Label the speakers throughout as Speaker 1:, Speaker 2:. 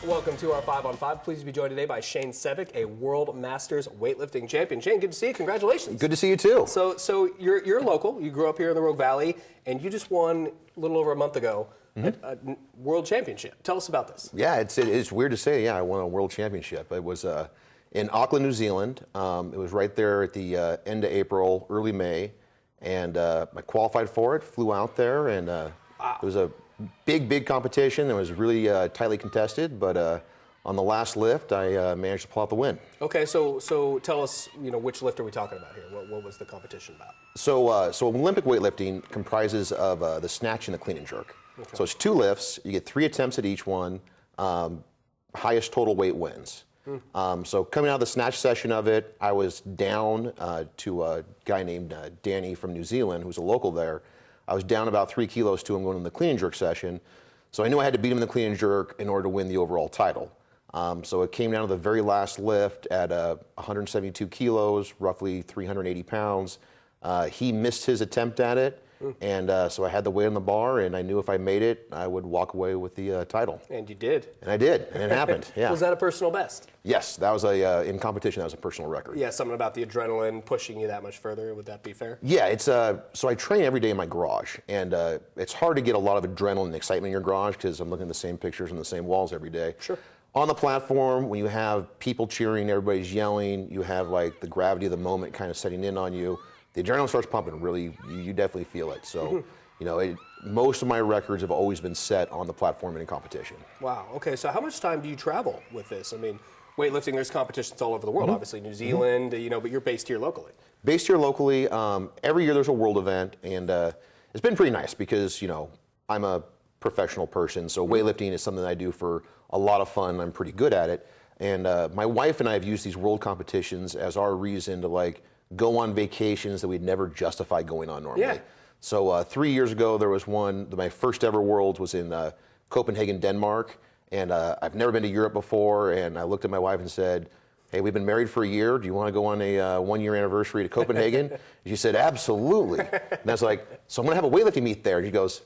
Speaker 1: Welcome to our 5-on-5. Pleased to be joined today by Shane Sevcik, a World Masters weightlifting champion. Shane, good to see you. Congratulations.
Speaker 2: Good to see you too.
Speaker 1: So you're local. You grew up here in the Rogue Valley, and you just won a little over a month ago a World Championship. Tell us about this.
Speaker 2: Yeah, it's weird to say. Yeah, I won a World Championship. It was in Auckland, New Zealand. It was right there at the end of April, early May, and I qualified for it. Flew out there, and it was a big competition. It was really tightly contested, but on the last lift, I managed to pull out the win.
Speaker 1: Okay, so tell us, which lift are we talking about here? What was the competition about?
Speaker 2: So Olympic weightlifting comprises of the snatch and the clean and jerk. Okay. So it's 2 lifts. You get 3 attempts at each one. Highest total weight wins. So coming out of the snatch session of it, I was down to a guy named Danny from New Zealand, who's a local there. I was down about 3 kilos to him going in the clean and jerk session. So I knew I had to beat him in the clean and jerk in order to win the overall title. So it came down to the very last lift at 172 kilos, roughly 380 pounds. He missed his attempt at it. And so I had the weight on the bar, and I knew if I made it, I would walk away with the title.
Speaker 1: And you did.
Speaker 2: And I did, and it happened, yeah.
Speaker 1: Was that a personal best?
Speaker 2: Yes, that was in competition, that was a personal record.
Speaker 1: Yeah, something about the adrenaline pushing you that much further, would that be fair?
Speaker 2: Yeah, it's so I train every day in my garage, and it's hard to get a lot of adrenaline and excitement in your garage because I'm looking at the same pictures on the same walls every day.
Speaker 1: Sure.
Speaker 2: On the platform, when you have people cheering, everybody's yelling, you have like the gravity of the moment kind of setting in on you, the adrenaline starts pumping. Really, you definitely feel it. So, most of my records have always been set on the platform and in competition.
Speaker 1: Wow. Okay. So, how much time do you travel with this? I mean, weightlifting, there's competitions all over the world. Obviously, New Zealand. But you're based here locally.
Speaker 2: Based here locally. Every year there's a world event, and it's been pretty nice because I'm a professional person, so weightlifting is something that I do for a lot of fun. I'm pretty good at it, and my wife and I have used these world competitions as our reason to go on vacations that we'd never justify going on normally.
Speaker 1: Yeah.
Speaker 2: So 3 years ago, there was one, my first ever Worlds was in Copenhagen, Denmark, and I've never been to Europe before, and I looked at my wife and said, hey, we've been married for a year. Do you want to go on a 1-year anniversary to Copenhagen? And she said, absolutely. And I was like, so I'm going to have a weightlifting meet there. And she goes,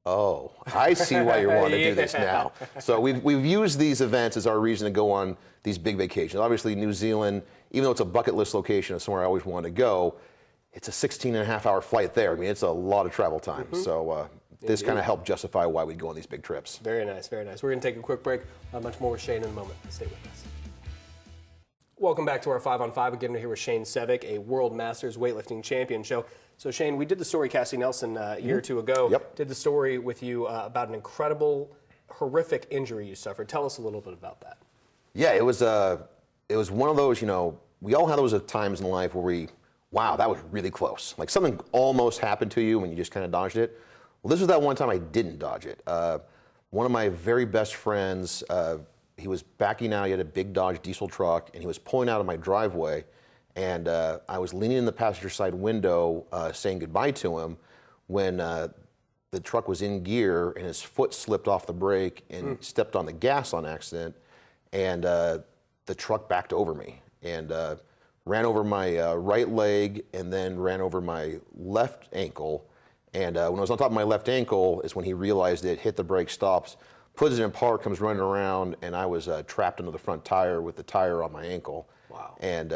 Speaker 2: oh, I see why you want to do this now. So we've used these events as our reason to go on these big vacations. Obviously, New Zealand, even though it's a bucket list location, it's somewhere I always wanted to go, it's a 16-and-a-half-hour flight there. I mean, it's a lot of travel time. So this kind of helped justify why we'd go on these big trips.
Speaker 1: Very nice, very nice. We're going to take a quick break. Much more with Shane in a moment. Stay with us. Welcome back to our 5-on-5. Again, we're here with Shane Sevcik, a World Masters weightlifting champion. So Shane, we did the story, Cassie Nelson, a year or two ago.
Speaker 2: Yep.
Speaker 1: Did the story with you about an incredible, horrific injury you suffered. Tell us a little bit about that.
Speaker 2: Yeah, it was one of those, we all have those times in life where wow, that was really close. Like something almost happened to you when you just kind of dodged it. Well, this was that one time I didn't dodge it. One of my very best friends, he was backing out. He had a big Dodge diesel truck, and he was pulling out of my driveway. And I was leaning in the passenger side window saying goodbye to him when the truck was in gear and his foot slipped off the brake and stepped on the gas on accident. And the truck backed over me and ran over my right leg and then ran over my left ankle. And when I was on top of my left ankle is when he realized it, hit the brake, stops, puts it in park, comes running around, and I was trapped under the front tire with the tire on my ankle.
Speaker 1: Wow.
Speaker 2: And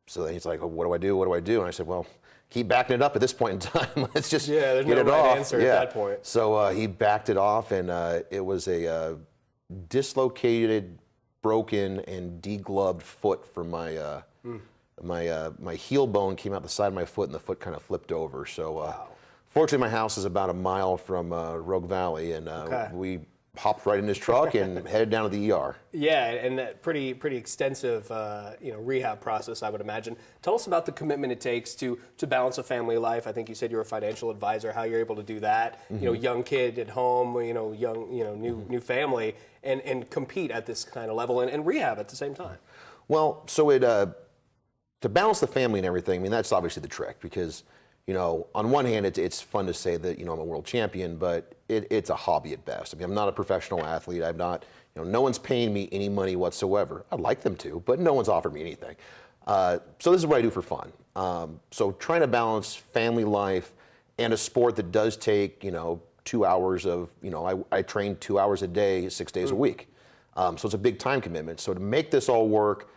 Speaker 2: so then he's like, oh, what do I do? What do I do? And I said, well, keep backing it up at this point in time. Let's just
Speaker 1: there's
Speaker 2: get
Speaker 1: no
Speaker 2: it
Speaker 1: right
Speaker 2: off.
Speaker 1: answer at that point.
Speaker 2: So he backed it off, and it was a dislocated, broken, and degloved foot from my my heel bone came out the side of my foot, and the foot kind of flipped over. So
Speaker 1: wow.
Speaker 2: Fortunately, my house is about a mile from Rogue Valley, and we hopped right in his truck and headed down to the ER.
Speaker 1: Yeah, and that pretty extensive rehab process, I would imagine. Tell us about the commitment it takes to balance a family life. I think you said you're a financial advisor. How you're able to do that? Young kid at home, new family, and compete at this kind of level and rehab at the same time.
Speaker 2: Well, so to balance the family and everything, I mean, that's obviously the trick because, on one hand, it's fun to say that, I'm a world champion, but it's a hobby at best. I mean, I'm not a professional athlete. I'm not, no one's paying me any money whatsoever. I'd like them to, but no one's offered me anything. So this is what I do for fun. So trying to balance family life and a sport that does take, 2 hours of, I train 2 hours a day, 6 days a week. So it's a big time commitment. So to make this all work,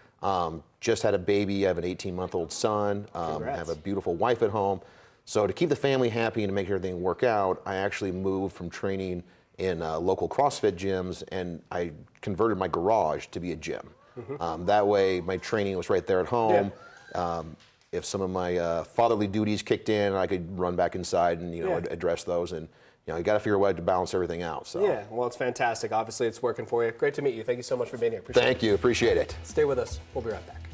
Speaker 2: just had a baby. I have an 18-month-old son. I have a beautiful wife at home. So to keep the family happy and to make everything work out, I actually moved from training in local CrossFit gyms, and I converted my garage to be a gym. That way, my training was right there at home. Yeah. If some of my fatherly duties kicked in, I could run back inside and address those. And you got to figure a way to balance everything out. So.
Speaker 1: Yeah, well, it's fantastic. Obviously, it's working for you. Great to meet you. Thank you so much for being here. Appreciate it.
Speaker 2: Thank you. Appreciate it.
Speaker 1: Stay with us. We'll be right back.